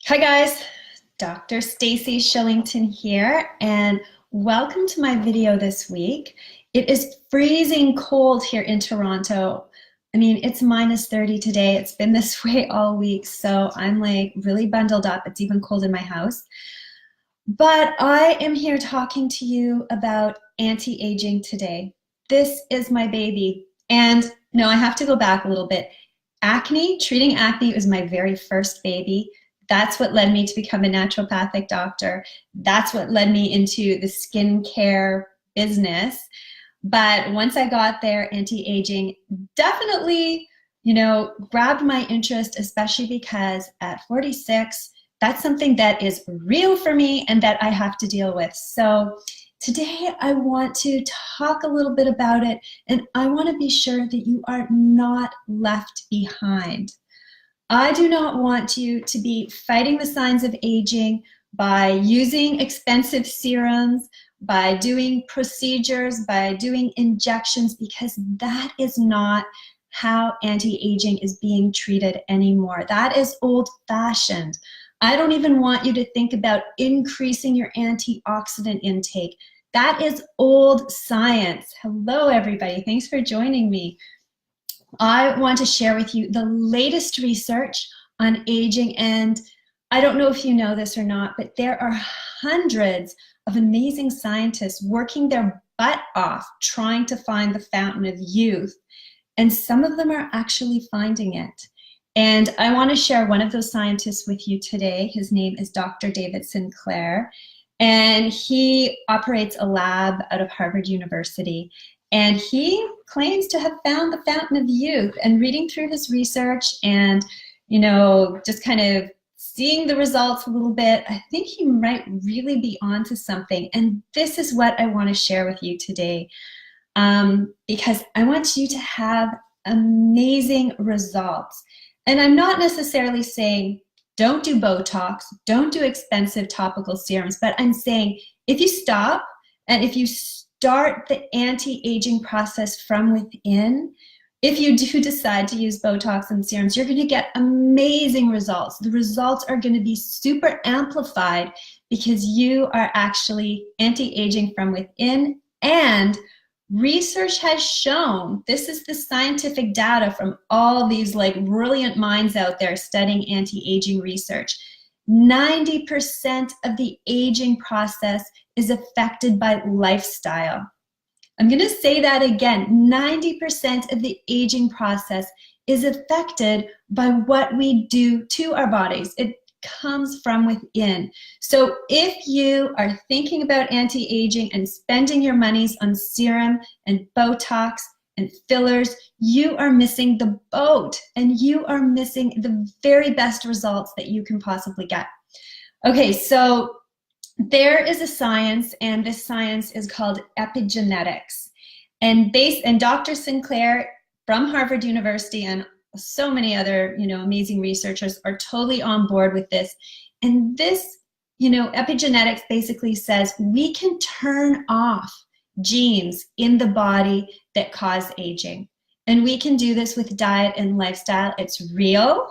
Hi guys, Dr. Stacy Shillington here, and welcome to my video this week. It is freezing cold here in Toronto. I mean, it's minus 30 today. It's been this way all week, so I'm like really bundled up. It's even cold in my house. But I am here talking to you about anti-aging today. This is my baby. And no, I have to go back a little bit. Treating acne was my very first baby. That's what led me to become a naturopathic doctor. That's what led me into the skincare business. But once I got there, anti-aging definitely, grabbed my interest, especially because at 46, that's something that is real for me and that I have to deal with. So today I want to talk a little bit about it, and I want to be sure that you are not left behind. I do not want you to be fighting the signs of aging by using expensive serums, by doing procedures, by doing injections, because that is not how anti-aging is being treated anymore. That is old-fashioned. I don't even want you to think about increasing your antioxidant intake. That is old science. Hello, everybody. Thanks for joining me. I want to share with you the latest research on aging, and I don't know if you know this or not, but there are hundreds of amazing scientists working their butt off trying to find the fountain of youth, and some of them are actually finding it. And I want to share one of those scientists with you today. His name is Dr. David Sinclair, and he operates a lab out of Harvard University. And he claims to have found the fountain of youth. And reading through his research and, just kind of seeing the results a little bit, I think he might really be onto something. And this is what I want to share with you today, because I want you to have amazing results. And I'm not necessarily saying don't do Botox, don't do expensive topical serums, but I'm saying if you stop and if you start the anti-aging process from within, if you do decide to use Botox and serums, you're going to get amazing results. The results are going to be super amplified because you are actually anti-aging from within. And research has shown, this is the scientific data from all these brilliant minds out there studying anti-aging research. 90% of the aging process is affected by lifestyle. I'm going to say that again. 90% of the aging process is affected by what we do to our bodies. It comes from within. So if you are thinking about anti-aging and spending your monies on serum and Botox and fillers, you are missing the boat, and you are missing the very best results that you can possibly get. Okay, so there is a science, and this science is called epigenetics. And Dr. Sinclair from Harvard University and so many other, amazing researchers are totally on board with this. And this, epigenetics basically says we can turn off genes in the body that cause aging. And we can do this with diet and lifestyle. It's real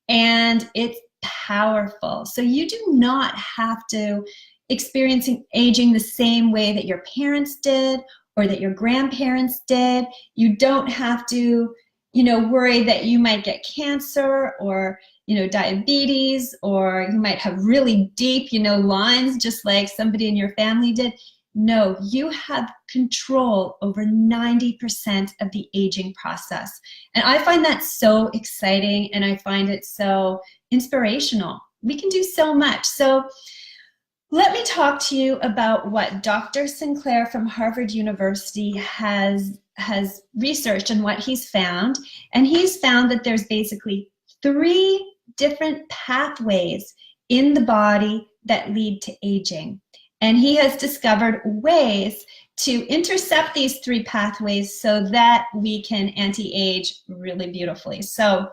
and it's powerful. So you do not have to experience aging the same way that your parents did or that your grandparents did. You don't have to, worry that you might get cancer or, diabetes, or you might have really deep, lines just like somebody in your family did. No, you have control over 90% of the aging process. And I find that so exciting, and I find it so inspirational. We can do so much. So let me talk to you about what Dr. Sinclair from Harvard University has researched and what he's found. And he's found that there's basically 3 different pathways in the body that lead to aging. And he has discovered ways to intercept these 3 pathways so that we can anti-age really beautifully. So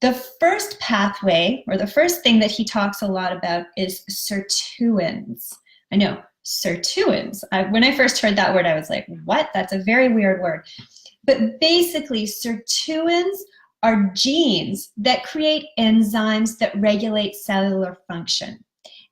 the first pathway, or the first thing that he talks a lot about, is sirtuins. I know, sirtuins. When I first heard that word, I was like, what? That's a very weird word. But basically, sirtuins are genes that create enzymes that regulate cellular function.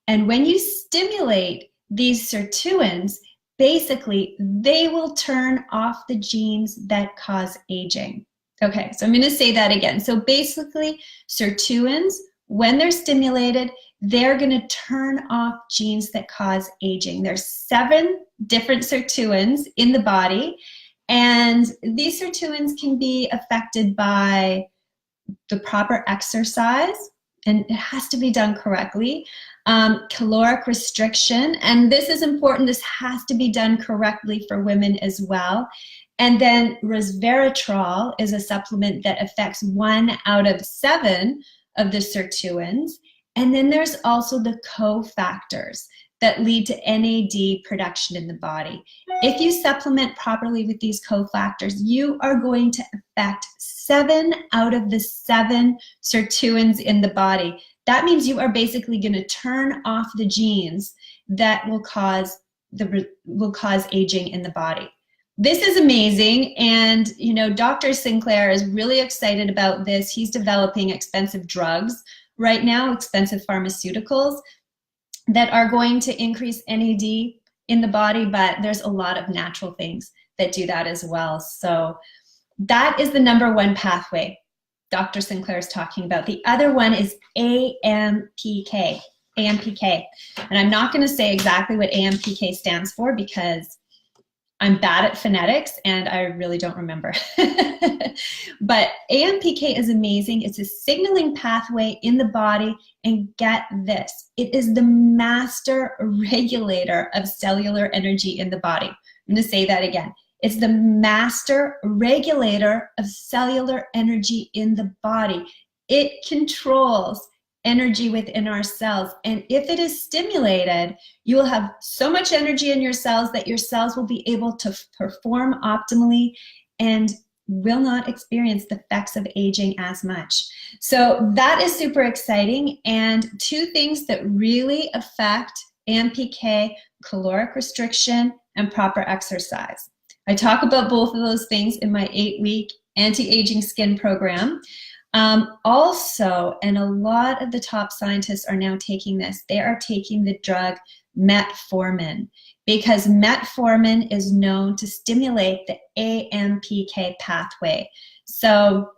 And when you stimulate these sirtuins, basically they will turn off the genes that cause aging. Okay, so I'm going to say that again. So basically, sirtuins, when they're stimulated, they're going to turn off genes that cause aging. There's 7 different sirtuins in the body, and these sirtuins can be affected by the proper exercise, and it has to be done correctly. Caloric restriction, and this is important, this has to be done correctly for women as well. And then resveratrol is a supplement that affects 1 out of 7 of the sirtuins. And then there's also the cofactors that lead to NAD production in the body. If you supplement properly with these cofactors, you are going to affect 7 out of the 7 sirtuins in the body. That means you are basically going to turn off the genes that will cause aging in the body. This is amazing, and you know, Dr. Sinclair is really excited about this. He's developing expensive drugs right now, expensive pharmaceuticals that are going to increase NAD in the body, but there's a lot of natural things that do that as well. So that is the #1 pathway Dr. Sinclair is talking about. The other one is AMPK. AMPK. And I'm not going to say exactly what AMPK stands for because I'm bad at phonetics and I really don't remember. But AMPK is amazing. It's a signaling pathway in the body, and get this, it is the master regulator of cellular energy in the body. I'm going to say that again. It's the master regulator of cellular energy in the body. It controls energy within our cells, and if it is stimulated, you will have so much energy in your cells that your cells will be able to perform optimally and will not experience the effects of aging as much. So that is super exciting. And 2 things that really affect AMPK: caloric restriction and proper exercise. I talk about both of those things in my 8-week anti-aging skin program. Also, and a lot of the top scientists are now taking this, they are taking the drug metformin, because metformin is known to stimulate the AMPK pathway. So,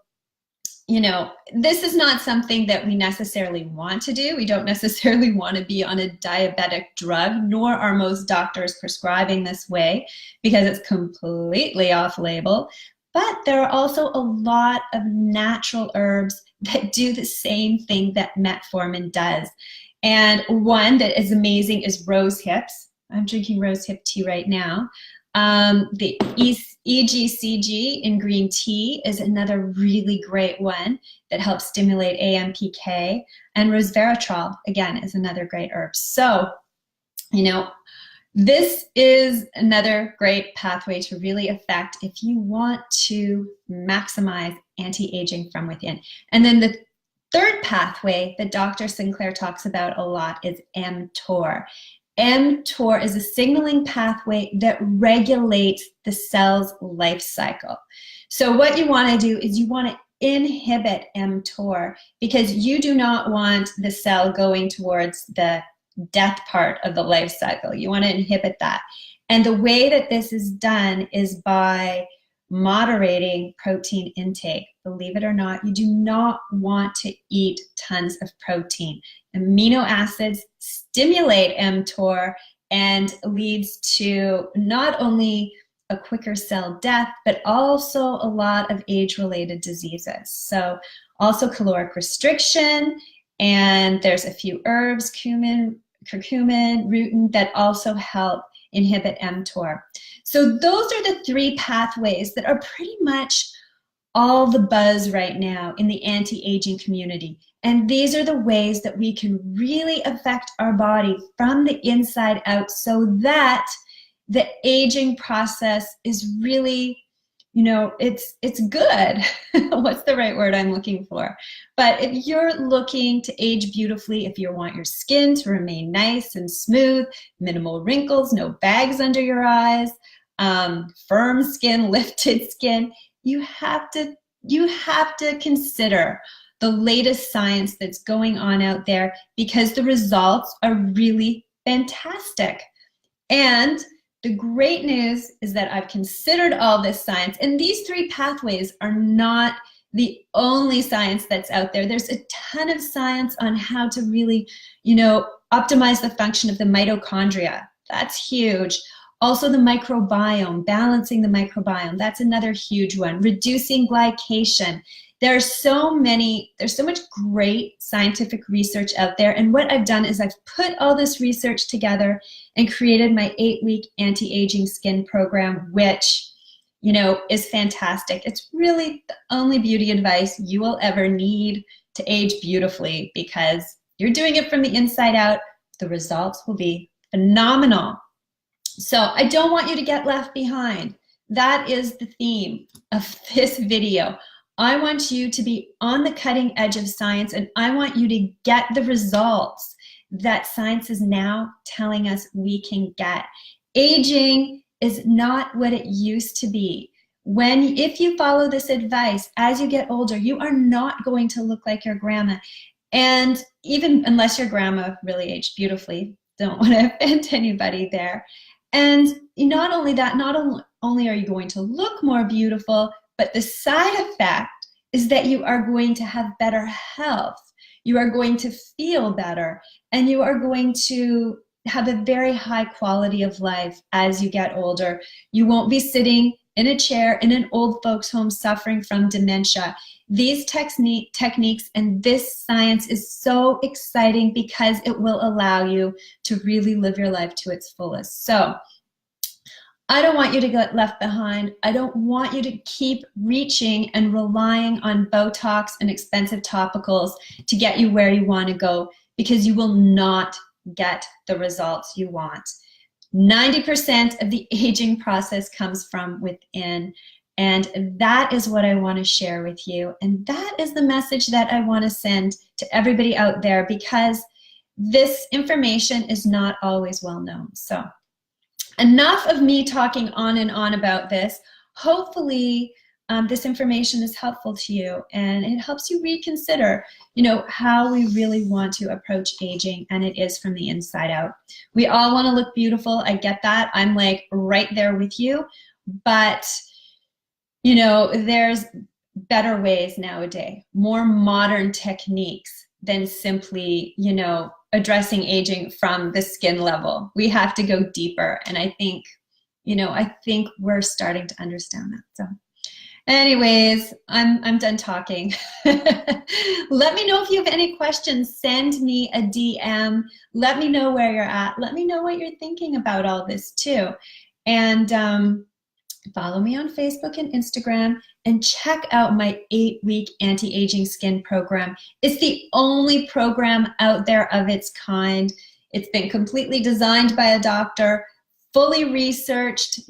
you know, this is not something that we necessarily want to do. We don't necessarily want to be on a diabetic drug, nor are most doctors prescribing this way because it's completely off-label. But there are also a lot of natural herbs that do the same thing that metformin does. And one that is amazing is rose hips. I'm drinking rose hip tea right now. The EGCG in green tea is another really great one that helps stimulate AMPK. And resveratrol, again, is another great herb. So, you know, this is another great pathway to really affect if you want to maximize anti-aging from within. And then the 3rd pathway that Dr. Sinclair talks about a lot is mTOR. mTOR is a signaling pathway that regulates the cell's life cycle. So what you want to do is you want to inhibit mTOR because you do not want the cell going towards the death part of the life cycle. You want to inhibit that. And the way that this is done is by moderating protein intake. Believe it or not, you do not want to eat tons of protein. Amino acids stimulate mTOR and leads to not only a quicker cell death, but also a lot of age-related diseases. So also caloric restriction, and there's a few herbs, curcumin, rutin, that also help inhibit mTOR. So those are the 3 pathways that are pretty much all the buzz right now in the anti-aging community. And these are the ways that we can really affect our body from the inside out so that the aging process is really, you know, it's good. What's the right word I'm looking for? But if you're looking to age beautifully, if you want your skin to remain nice and smooth, minimal wrinkles, no bags under your eyes, firm skin, lifted skin, you have to you have to consider the latest science that's going on out there because the results are really fantastic. And the great news is that I've considered all this science, and these 3 pathways are not the only science that's out there. There's a ton of science on how to really, optimize the function of the mitochondria. That's huge. Also the microbiome, balancing the microbiome. That's another huge one. Reducing glycation. There's so much great scientific research out there. And what I've done is I've put all this research together and created my 8-week anti-aging skin program, which, is fantastic. It's really the only beauty advice you will ever need to age beautifully because you're doing it from the inside out. The results will be phenomenal. So I don't want you to get left behind. That is the theme of this video. I want you to be on the cutting edge of science, and I want you to get the results that science is now telling us we can get. Aging is not what it used to be. If you follow this advice, as you get older, you are not going to look like your grandma. And even unless your grandma really aged beautifully, don't want to offend anybody there. And not only that, not only are you going to look more beautiful, but the side effect is that you are going to have better health. You are going to feel better, and you are going to have a very high quality of life as you get older. You won't be sitting in a chair in an old folks home suffering from dementia. These techniques and this science is so exciting because it will allow you to really live your life to its fullest. So I don't want you to get left behind. I don't want you to keep reaching and relying on Botox and expensive topicals to get you where you want to go, because you will not get the results you want. 90% of the aging process comes from within. And that is what I want to share with you. And that is the message that I want to send to everybody out there, because this information is not always well known. So enough of me talking on and on about this. Hopefully this information is helpful to you, and it helps you reconsider, how we really want to approach aging, and it is from the inside out. We all want to look beautiful. I get that. I'm like right there with you, but there's better ways nowadays, more modern techniques than simply, addressing aging from the skin level. We have to go deeper. And I think we're starting to understand that. So anyways, I'm done talking. Let me know if you have any questions. Send me a DM. Let me know where you're at. Let me know what you're thinking about all this too. And follow me on Facebook and Instagram, and check out my 8-week anti-aging skin program. It's the only program out there of its kind. It's been completely designed by a doctor, fully researched,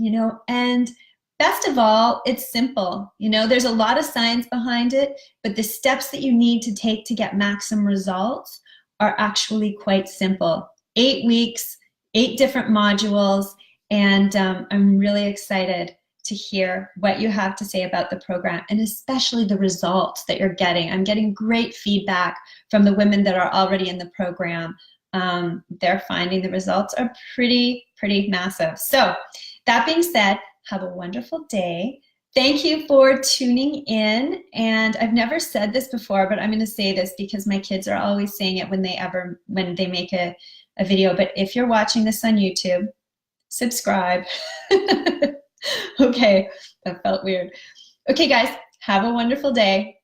and best of all, it's simple. There's a lot of science behind it, but the steps that you need to take to get maximum results are actually quite simple. 8 weeks, 8 different modules, and I'm really excited to hear what you have to say about the program, and especially the results that you're getting. I'm getting great feedback from the women that are already in the program. They're finding the results are pretty massive. So that being said, have a wonderful day. Thank you for tuning in. And I've never said this before, but I'm going to say this because my kids are always saying it when they make a video. But if you're watching this on YouTube, subscribe. Okay, that felt weird. Okay, guys, have a wonderful day.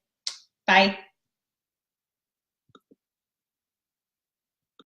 Bye.